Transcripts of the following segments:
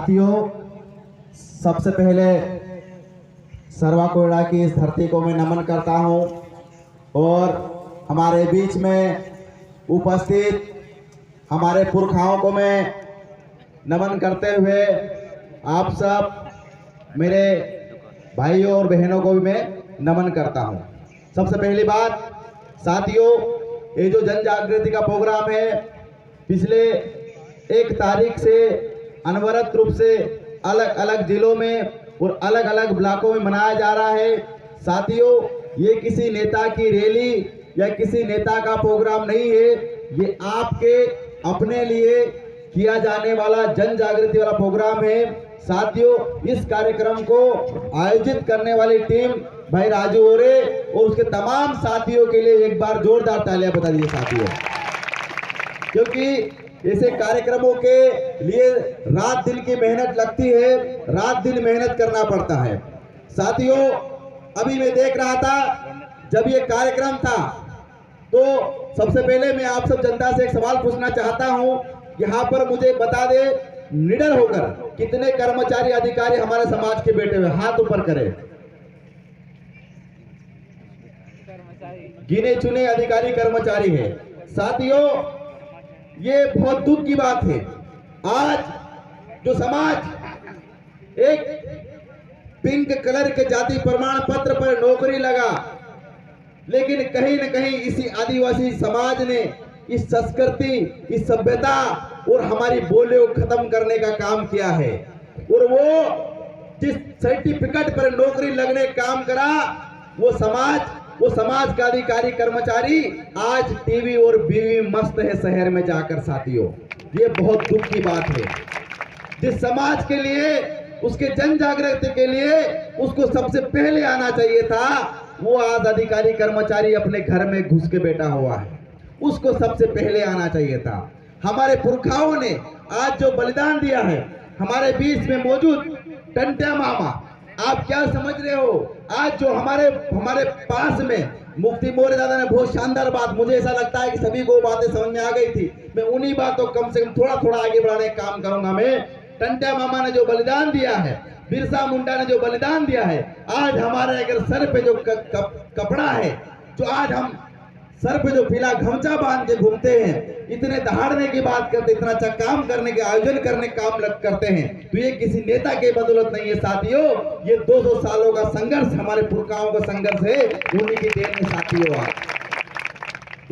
साथियों, सबसे पहले सरवा कोयड़ा की इस धरती को मैं नमन करता हूं और हमारे बीच में उपस्थित हमारे पुरखाओं को मैं नमन करते हुए आप सब मेरे भाइयों और बहनों को भी मैं नमन करता हूं। सबसे पहली बात साथियों, ये जो जन जागृति का प्रोग्राम है पिछले 1 तारीख से अनवरत रूप से अलग अलग जिलों में और अलग अलग ब्लॉकों में मनाया जा रहा है। साथियों, ये किसी नेता की रैली या किसी नेता का प्रोग्राम नहीं है, ये आपके अपने लिए किया जाने वाला जन जागृति वाला प्रोग्राम है। साथियों, इस कार्यक्रम को आयोजित करने वाली टीम भाई राजू ओरे और उसके तमाम साथियों के लिए एक बार जोरदार तालियां बता दीजिए साथियों, क्योंकि ऐसे कार्यक्रमों के लिए रात दिन की मेहनत लगती है, रात दिन मेहनत करना पड़ता है। साथियों, अभी मैं देख रहा था जब ये कार्यक्रम था तो सबसे पहले मैं आप सब जनता से एक सवाल पूछना चाहता हूं। यहाँ पर मुझे बता दे निडर होकर कितने कर्मचारी अधिकारी हमारे समाज के बैठे हुए, हाथ ऊपर करें। गिने चुने अधिकारी कर्मचारी है। साथियों, ये बहुत दुख की बात है। आज जो समाज एक पिंक कलर के जाति प्रमाण पत्र पर नौकरी लगा, लेकिन कहीं न कहीं इसी आदिवासी समाज ने इस संस्कृति, इस सभ्यता और हमारी बोलियों को खत्म करने का काम किया है। और वो जिस सर्टिफिकेट पर नौकरी लगने काम करा, वो समाज का अधिकारी कर्मचारी आज टीवी और बीवी मस्त है शहर में जाकर। साथियों, ये बहुत दुख की बात है। जिस समाज के लिए, उसके जन जागृति के लिए उसको सबसे पहले आना चाहिए था, वो आज अधिकारी कर्मचारी अपने घर में घुस के बैठा हुआ है। उसको सबसे पहले आना चाहिए था। हमारे पुरखाओं ने आज जो बलिदान दिया है, हमारे बीच में मौजूद टंट्या मामा, आप क्या समझ रहे हो? आज जो हमारे पास में मुफ्ती मौर्य दादा ने बहुत शानदार बात, मुझे ऐसा लगता है कि सभी को बातें समझ में आ गई थी। मैं उन्हीं बातों कम से कम थोड़ा आगे बढ़ाने का काम करूंगा। मैं टंट्या मामा ने जो बलिदान दिया है, बिरसा मुंडा ने जो बलिदान दिया है, आज हमारे अगर सर पे जो कपड़ा है, जो आज हम सर पे जो पीला गमछा बांध के घूमते हैं, इतने दहाड़ने की बात करते, इतना अच्छा काम करने के आयोजन करने काम करते हैं, तो ये किसी नेता के बदौलत नहीं है साथियों। ये 200 सालों का संघर्ष, हमारे पुरखाओं का संघर्ष है, उन्हीं की देन में साथियों।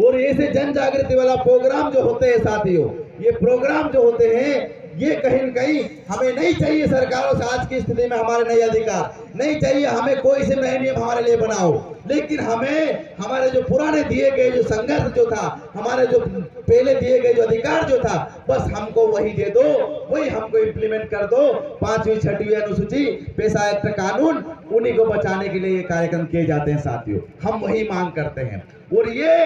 और ऐसे जन जागृति वाला प्रोग्राम जो होते हैं साथियों, ये प्रोग्राम जो होते हैं, ये कहीं न कहीं हमें नहीं चाहिए सरकारों से आज की स्थिति में हमारे नए अधिकार नहीं चाहिए, हमें कोई से नए नियम हमारे लिए बनाओ, लेकिन हमें हमारे जो पुराने दिए गए जो संघर्ष जो था, हमारे जो पहले दिए गए जो अधिकार जो था, बस हमको वही दे दो, वही हमको इम्प्लीमेंट कर दो। 5वीं 6वीं अनुसूची, पैसा एक्ट कानून, उन्हीं को बचाने के लिए ये कार्यक्रम किए जाते हैं साथियों। हम वही मांग करते हैं और ये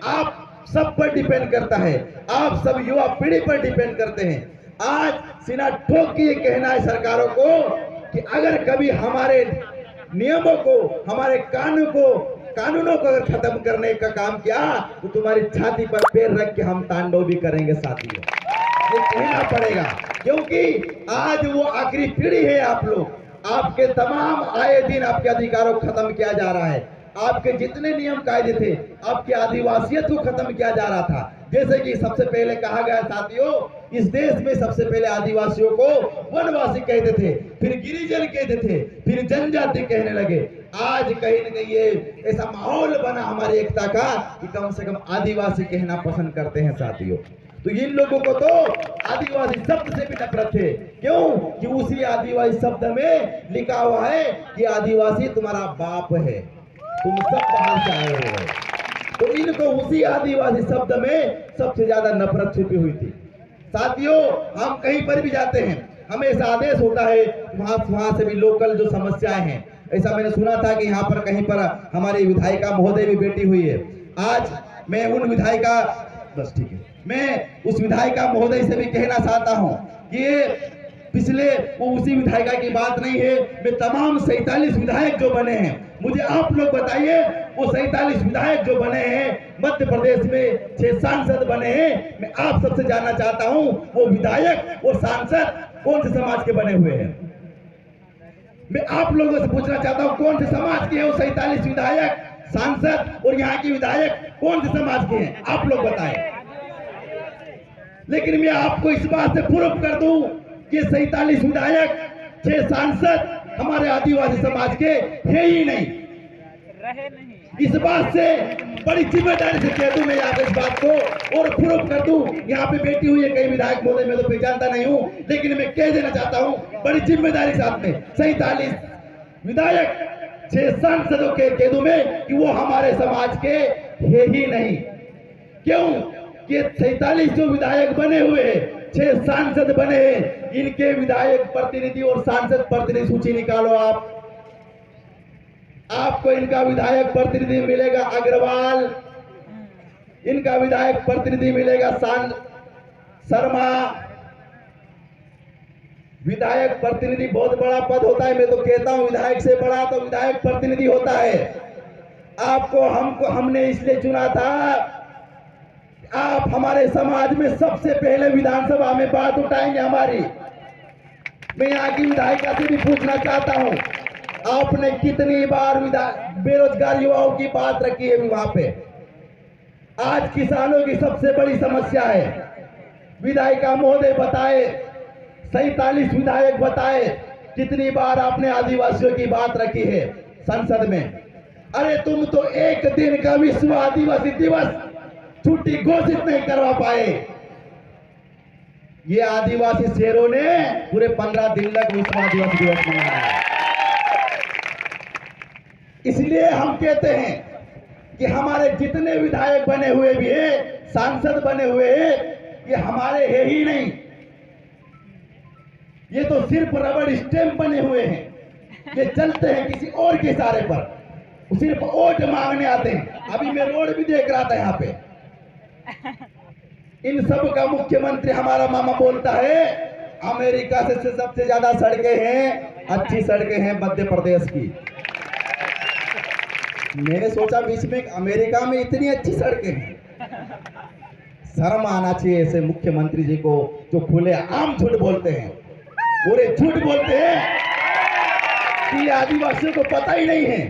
आप सब पर डिपेंड करता है, आप सब युवा पीढ़ी पर डिपेंड करते हैं। आज सीना ठोक के ये कहना है सरकारों को कि अगर कभी हमारे नियमों को, हमारे कानूनों को अगर खत्म करने का काम किया, तो तुम्हारी छाती पर पैर रख के हम तांडव भी करेंगे साथियों। ये कहना पड़ेगा, क्योंकि आज वो आखिरी पीढ़ी है। आप लोग, आपके तमाम आए दिन आपके अधिकारों को खत्म किया जा रहा है। आपके जितने नियम कायदे थे, आपकी आदिवासियत को खत्म किया जा रहा था। जैसे कि सबसे पहले कहा गया साथियों, इस देश में सबसे पहले आदिवासियों को वनवासी कहते थे, फिर गिरिजन कहते थे, फिर जनजाति कहने लगे। आज कहीं न कहीं ये ऐसा माहौल बना हमारी एकता का कि कम से कम आदिवासी कहना पसंद करते हैं साथियों। तो इन लोगों को तो आदिवासी शब्द से भी नफरत है। क्यों? कि उसी आदिवासी शब्द में लिखा हुआ है कि आदिवासी तुम्हारा बाप है, तुम सब बाहर से आए हो। तो इनको उसी आदिवासी शब्द में सबसे ज्यादा नफरत छिपी हुई थी साथियों। हम कहीं पर भी जाते हैं, हमें ऐसा आदेश होता है वहां से भी लोकल जो समस्याएं हैं। ऐसा मैंने सुना था कि यहाँ पर कहीं पर हमारी विधायिका महोदय भी बैठी हुई है। आज मैं उन विधायिका, बस ठीक है, मैं उस विधायिका महोदय से भी कहना चाहता हूँ कि पिछले वो उसी विधायिका की बात नहीं है, मैं तमाम 47 विधायक जो बने हैं, मुझे आप लोग बताइए वो 47 विधायक जो बने हैं, मध्य प्रदेश में 6 सांसद बने हैं, मैं आप सबसे जानना चाहता हूं वो विधायक और सांसद कौन से समाज के बने हुए हैं? मैं आप लोगों से पूछना चाहता हूं, कौन से समाज के हैं वो 47 विधायक, सांसद और यहाँ के विधायक कौन से समाज के हैं? आप लोग बताएं। लेकिन मैं आपको इस बात से प्रूफ कर दूं कि 47 विधायक, 6 सांसद हमारे आदिवासी समाज के है ही नहीं, रहे नहीं। इस बात से बड़ी जिम्मेदारी से कह दूं मैं यहाँ पे इस बात को और प्रूफ कर दूं। यहाँ पे बैठी हुई है कई विधायक महोदय, मैं तो पहचानता नहीं हूँ, लेकिन मैं कह देना चाहता हूँ बड़ी जिम्मेदारी के साथ में 47 विधायक, 6 सांसदों के कह दूं मैं कि वो हमारे समाज के है ही नहीं। क्यों कि 47 जो विधायक बने हुए हैं, 6 सांसद बने हैं, इनके विधायक प्रतिनिधि और सांसद प्रतिनिधि सूची निकालो आप। आपको इनका विधायक प्रतिनिधि मिलेगा अग्रवाल, इनका विधायक प्रतिनिधि मिलेगा शर्मा। विधायक प्रतिनिधि बहुत बड़ा पद होता है, मैं तो कहता हूं विधायक से बड़ा तो विधायक प्रतिनिधि होता है। आपको हमने इसलिए चुना था, आप हमारे समाज में सबसे पहले विधानसभा में बात उठाएंगे हमारी। मैं यहाँ की विधायिका से भी पूछना चाहता हूं, आपने कितनी बार बेरोजगार युवाओं की बात रखी है वहां पे? आज किसानों की सबसे बड़ी समस्या है। विधायिका महोदय बताए, 47 विधायक बताए कितनी बार आपने आदिवासियों की बात रखी है संसद में? अरे तुम तो एक दिन का विश्व आदिवासी दिवस छुट्टी घोषित नहीं करवा पाए। ये आदिवासी शेरों ने पूरे 15 दिन तक विश्व आदिवासी दिवस मनाया। इसलिए हम कहते हैं कि हमारे जितने विधायक बने हुए भी हैं, सांसद बने हुए हैं, ये हमारे है ही नहीं। ये तो सिर्फ रबड़ स्टैंप बने हुए हैं, ये चलते हैं किसी और के इशारे पर, सिर्फ वोट मांगने आते हैं। अभी मैं रोड भी देख रहा था यहाँ पे, इन सब का मुख्यमंत्री हमारा मामा बोलता है अमेरिका से सबसे ज्यादा सड़कें हैं, अच्छी सड़कें हैं मध्य प्रदेश की। मैंने सोचा बीच में अमेरिका में इतनी अच्छी सड़कें हैं। शर्म आना चाहिए ऐसे मुख्यमंत्री जी को जो खुले आम झूठ बोलते हैं, पूरे झूठ बोलते हैं कि आदिवासियों को पता ही नहीं है।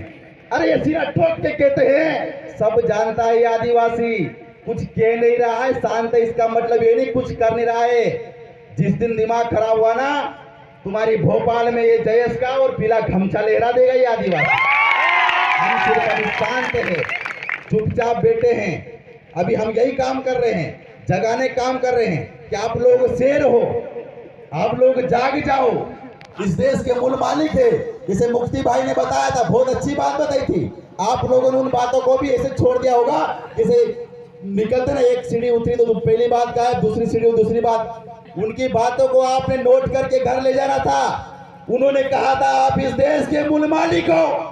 अरे ये सीना ठोक के कहते हैं सब जानता है, ये आदिवासी कुछ कह नहीं रहा है, शांत है, इसका मतलब ये नहीं कुछ कर नहीं रहा है। जिस दिन दिमाग खराब हुआ ना, तुम्हारी भोपाल में ये जयेश का और पीला गमछा लहरा देगा ये आदिवासी। हम सिर्फ अभी शांत है, चुपचाप बैठे हैं। अभी हम यही काम कर रहे हैं, जगाने काम कर रहे हैं कि आप लोग शेर हो, आप लोग जाग जाओ। इस देश के मूल मालिक है, जिसे मुफ्ती भाई ने बताया था, बहुत अच्छी बात बताई थी। आप लोगों ने उन बातों को भी ऐसे छोड़ दिया होगा, जैसे निकलते ना, एक सीढ़ी उतरी तो पहली बात का है, दूसरी सीढ़ी दूसरी बात। उनकी बातों को आपने नोट करके घर ले जाना था। उन्होंने कहा था आप इस देश के मूल मालिक हो।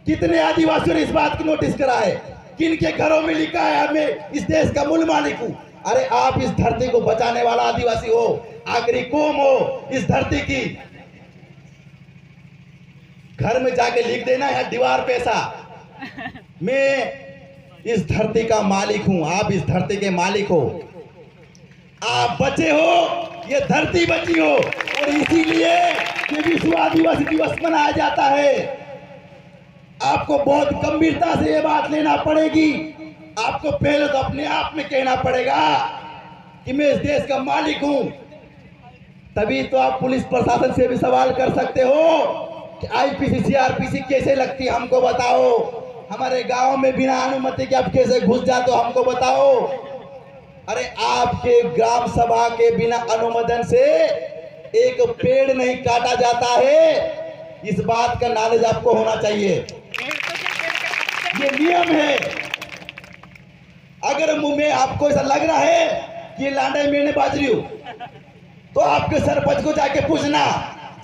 कितने आदिवासियों ने इस बात की नोटिस करा है? किन के घरों में लिखा है मैं इस देश का मूल मालिक हूं? अरे आप इस धरती को बचाने वाला आदिवासी हो, आखिरी कौम हो इस धरती की। घर में जाके लिख देना है दीवार पे ऐसा, मैं इस धरती का मालिक हूं, आप इस धरती के मालिक हो। आप बचे हो, ये धरती बची हो, और इसीलिए ये विश्व आदिवासी दिवस मनाया जाता है। आपको बहुत गंभीरता से ये बात लेना पड़ेगी। आपको पहले तो अपने आप में कहना पड़ेगा कि मैं इस देश का मालिक हूं। तभी तो आप पुलिस प्रशासन से भी सवाल कर सकते हो कि आईपीसी सीआरपीसी कैसे लगती है, हमको बताओ। हमारे गांव में बिना अनुमति के आप कैसे घुस जाते हो, हमको बताओ। अरे आपके ग्राम सभा के बिना अनुमोदन से एक पेड़ नहीं काटा जाता है, इस बात का नॉलेज आपको होना चाहिए। ये नियम है। अगर मुंह में आपको ऐसा लग रहा है कि लांडे मैंने बाज रही हूं, तो आपके सरपंच को जाके पूछना।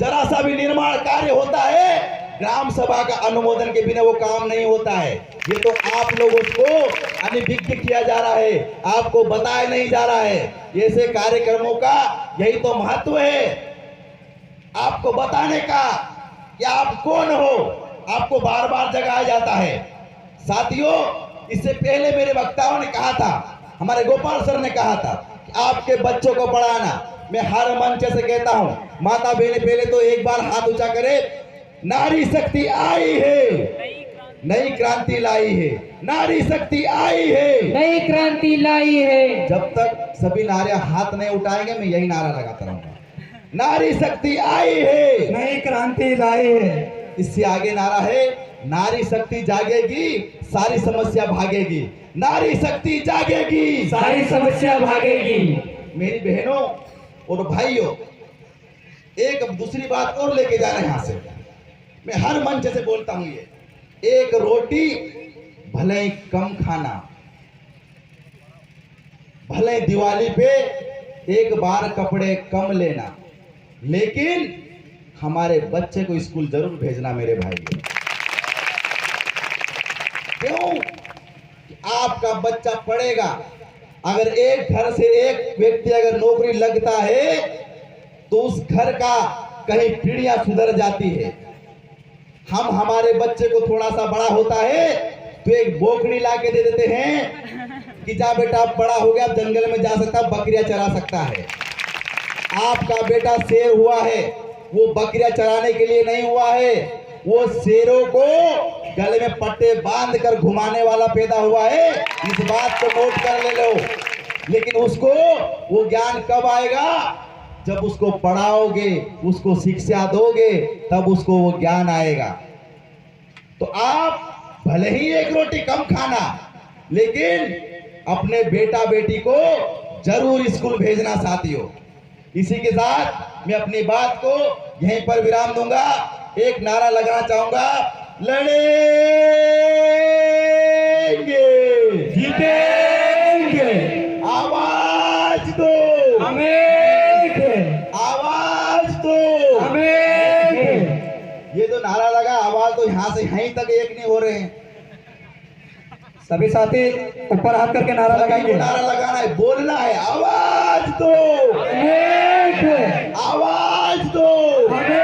जरा सा भी निर्माण कार्य होता है, ग्राम सभा का अनुमोदन के बिना वो काम नहीं होता है। ये तो आप लोगों को अनभिज्ञ किया जा रहा है, आपको बताया नहीं जा रहा है। ऐसे कार्यक्रमों का यही तो महत्व है, आपको बताने का कि आप कौन हो, आपको बार बार जगाया जाता है। साथियों, इससे पहले मेरे वक्ताओं ने कहा था, हमारे गोपाल सर ने कहा था कि आपके बच्चों को पढ़ाना, मैं हर मंच से कहता हूं, माता बहने पहले तो एक बार हाथ ऊंचा करे। नारी शक्ति आई है, नई क्रांति लाई है। नारी शक्ति आई है, नई क्रांति लाई है। जब तक सभी नारे हाथ नहीं उठाएंगे मैं यही नारा लगाता रहूंगा, नारी शक्ति आई है, नई क्रांति लाई है। इससे आगे नारा है, नारी शक्ति जागेगी सारी समस्या भागेगी। नारी शक्ति जागेगी सारी समस्या भागेगी। मेरी बहनों और भाइयों, एक अब दूसरी बात और लेके जाना यहां से, मैं हर मंच से बोलता हूं, ये एक रोटी भले ही कम खाना, भले दिवाली पे एक बार कपड़े कम लेना, लेकिन हमारे बच्चे को स्कूल जरूर भेजना मेरे भाई। क्यों? आपका बच्चा पढ़ेगा। अगर एक घर से एक व्यक्ति अगर नौकरी लगता है तो उस घर का कहीं पीढ़ियां सुधर जाती है। हम हमारे बच्चे को थोड़ा सा बड़ा होता है तो एक बोकड़ी ला के दे देते हैं कि जा बेटा अब बड़ा हो गया, अब जंगल में जा सकता, बकरियां चरा सकता है। आपका बेटा शेर हुआ है, वो बकरियां चराने के लिए नहीं हुआ है, वो शेरों को गले में पट्टे बांध कर घुमाने वाला पैदा हुआ है। इस बात को नोट कर ले लो। लेकिन उसको वो ज्ञान कब आएगा? जब उसको पढ़ाओगे, उसको शिक्षा दोगे, तब उसको वो ज्ञान आएगा। तो आप भले ही एक रोटी कम खाना, लेकिन अपने बेटा बेटी को जरूर स्कूल भेजना साथियों। इसी के साथ मैं अपनी बात को यहीं पर विराम दूंगा। एक नारा लगाना चाहूंगा, लड़ेंगे, जीतेंगे, आवाज दो, हमें, आवाज दो, हमें। ये तो नारा लगा, आवाज तो यहां से यहीं तक एक नहीं हो रहे हैं। सभी साथी ऊपर हाथ करके नारा लगाएंगे। नारा लगाना है, बोलना है, आवाज दो, हमें, आवाज दो। हमें।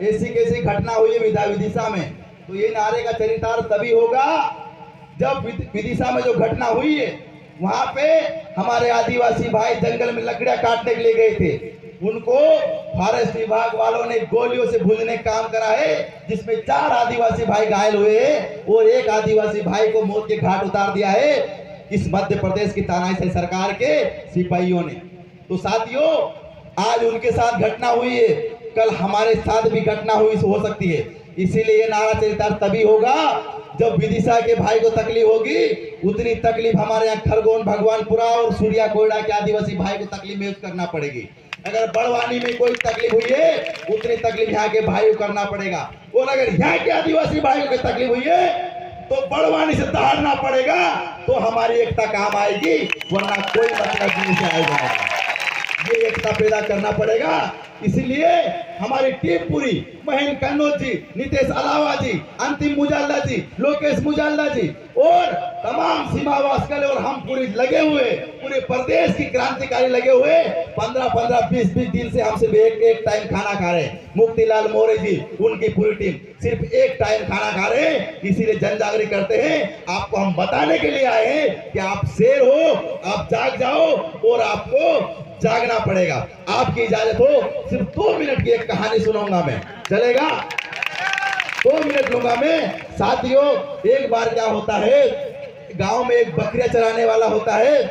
ऐसी कैसी घटना हुई है विदिशा में, तो ये नारे का चरितार्थ तभी होगा जब विदिशा में जो घटना हुई है, वहां पे हमारे आदिवासी भाई जंगल में लकड़ियां काटने के लिए गए थे। उनको फॉरेस्ट विभाग वालों ने गोलियों से भूनने का काम करा है, जिसमें 4 आदिवासी भाई घायल हुए हैं और एक आदिवासी भाई को मौत के घाट उतार दिया है इस मध्य प्रदेश की तानाशाही सरकार के सिपाहियों ने। तो साथियों, आज उनके साथ घटना हुई है, कल हमारे साथ भी घटना हुई हो सकती है। इसीलिए ये नारा चरितार्थ तभी होगा जब विदिशा के भाई को तकलीफ होगी, उतनी तकलीफ हमारे यहाँ खरगोन, भगवानपुरा और सूर्या कोयडा के आदिवासी भाई को तकलीफ महसूस करना पड़ेगी। अगर बड़वानी में कोई तकलीफ हुई है, उतनी तकलीफ यहाँ के भाई को करना पड़ेगा। और अगर यहाँ के आदिवासी भाइयों को तकलीफ हुई है तो बड़वानी से दहाड़ना पड़ेगा, तो हमारी एकता काम आएगी, वरना कोई मतलब नहीं से आएगा। ये एकता पैदा करना पड़ेगा। इसलिए हमारी टीम पूरी, महेंद्र कन्नौज जी, नितेश अलावा जी, अंतिम मुजाल्ला जी, लोकेश मुजाल्ला जी और तमाम सीमा वास्कल और हम पूरी लगे हुए, पूरे प्रदेश की क्रांतिकारी लगे हुए 15-15, 20-20 दिन से हम सिर्फ एक टाइम खाना खा रहे हैं। मुक्तिलाल मौर्य जी, उनकी पूरी टीम सिर्फ एक टाइम खाना खा रहे हैं। इसीलिए जन जागृति करते हैं। आपको हम बताने के लिए आए हैं कि आप शेर हो, आप जाग जाओ और आपको जागना पड़ेगा। आपकी इजाजत हो, सिर्फ 2 मिनट की एक कहानी सुनाऊंगा मैं, चलेगा? 2 मिनट लूंगा मैं। साथियों, एक बार क्या होता है, गांव में एक बकरियां चराने वाला होता है।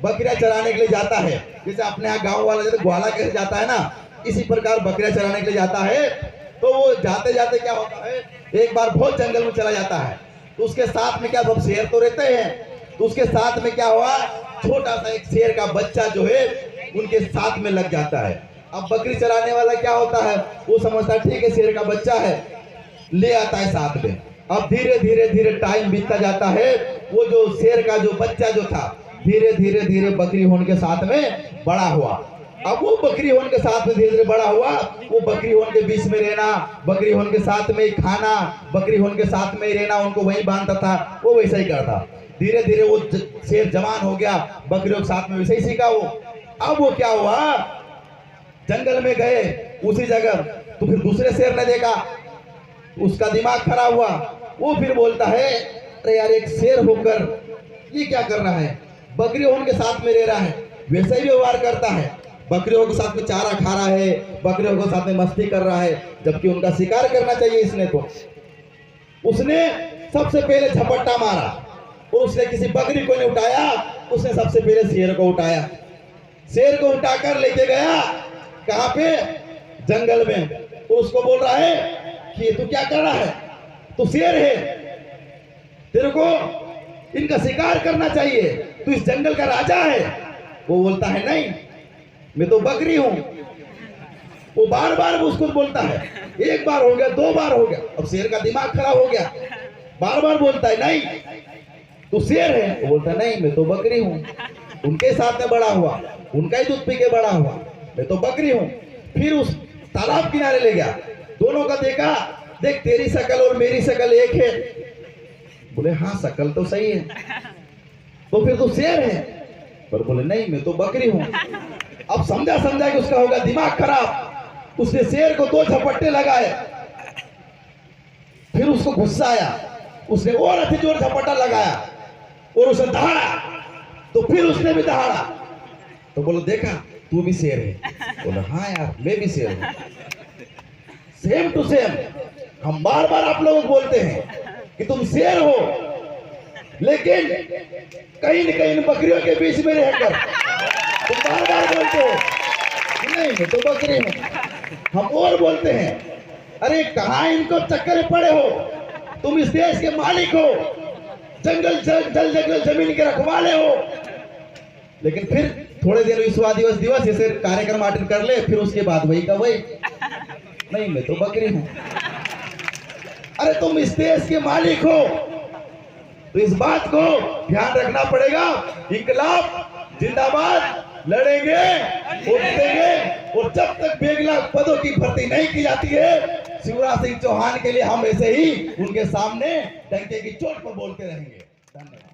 बकरियां चराने के लिए जाता है, जैसे अपने यहाँ गांव वाला जैसे ग्वाला कैसे जाता है ना, इसी प्रकार बकरियां चराने के लिए जाता है। तो वो जाते जाते क्या होता है, एक बार बहुत जंगल में चला जाता है। तो उसके साथ में क्या, सब शेर तो रहते हैं, तो उसके साथ में क्या हुआ, छोटा सा एक शेर का बच्चा जो है उनके साथ में लग जाता है। अब बकरी चराने वाला क्या होता है, वो समझता है ठीक है शेर का बच्चा है, ले आता है साथ में। अब धीरे धीरे धीरे टाइम बीतता जाता है। वो जो शेर का जो बच्चा जो था, धीरे धीरे धीरे बकरी होने के साथ में बड़ा हुआ। अब वो बकरी होने के साथ में धीरे धीरे बड़ा हुआ। वो बकरी होने के बीच में रहना, बकरी होने के साथ में ही खाना, बकरी होने के साथ में ही रहना, उनको वही बांधता था, वो वैसा ही करता। धीरे धीरे वो शेर जवान हो गया, बकरियों के साथ में वैसे ही सीखा वो। अब वो क्या हुआ, जंगल में गए उसी जगह, तो फिर दूसरे शेर ने देखा, उसका दिमाग खराब हुआ। वो फिर बोलता है, अरे यार एक शेर होकर ये क्या कर रहा है, बकरी उनके साथ में रह रहा है, वैसा ही व्यवहार करता है। बकरियों के साथ में चारा खा रहा है, बकरियों के साथ में मस्ती कर रहा है, जबकि उनका शिकार करना चाहिए इसने। तो उसने सबसे पहले झपट्टा मारा और उसने किसी बकरी को नहीं उठाया, उसने सबसे पहले शेर को उठाया। शेर को उठाकर लेके गया कहां पे? जंगल में। और उसको बोल रहा है कि तू क्या कर रहा है, तू शेर है, तेरे को इनका शिकार करना चाहिए, तू इस जंगल का राजा है। वो बोलता है नहीं, मैं तो बकरी हूं। वो बार बार उसको बोलता है, एक बार हो गया, दो बार हो गया, अब शेर का दिमाग खराब हो गया, बार बार बोलता है नहीं तू शेर है। वो बोलता है नहीं, मैं तो बकरी हूं, उनके साथ में बड़ा हुआ, उनका ही दूध पी के बड़ा हुआ, मैं तो बकरी हूं। फिर उस तालाब किनारे ले गया, दोनों का देखा, देख तेरी शकल और मेरी शकल एक है। बोले हाँ शकल तो सही है, तो फिर तो शेर है। पर बोले नहीं, मैं तो बकरी हूं। अब समझा कि उसका होगा दिमाग खराब, उसने शेर को 2 झपट्टे लगाए। फिर उसको गुस्सा आया, उसने और अधिक जोर झपट्टा लगाया और उसे दहाड़ा, तो फिर उसने भी दहाड़ा। तो बोलो देखा तू भी शेर है। बोला हाँ यार मैं भी शेर हूं। सेम टू सेम हम बार बार आप लोगों को बोलते हैं कि तुम शेर हो, लेकिन कहीं न कहीं बकरियों के बीच में रहकर तुम बार बार बोलते हो कि नहीं मैं तो बकरी हूं। हम और बोलते हैं अरे कहां इनको चक्कर में पड़े हो, तुम इस देश के मालिक हो, जल जंगल जमीन के रखवाले हो। लेकिन फिर थोड़े देर विश्व दिवस ऐसे कार्यक्रम अटेंड कर ले, फिर उसके बाद वही का वही, नहीं मैं तो बकरी हूं। अरे तुम इस देश के मालिक हो, तो इस बात को ध्यान रखना पड़ेगा। इंकलाब जिंदाबाद, लड़ेंगे, उठेंगे, और जब तक बेगला पदों की भर्ती नहीं की जाती है, शिवराज सिंह चौहान के लिए हम ऐसे ही उनके सामने डंके की चोट पर बोलते रहेंगे। धन्यवाद।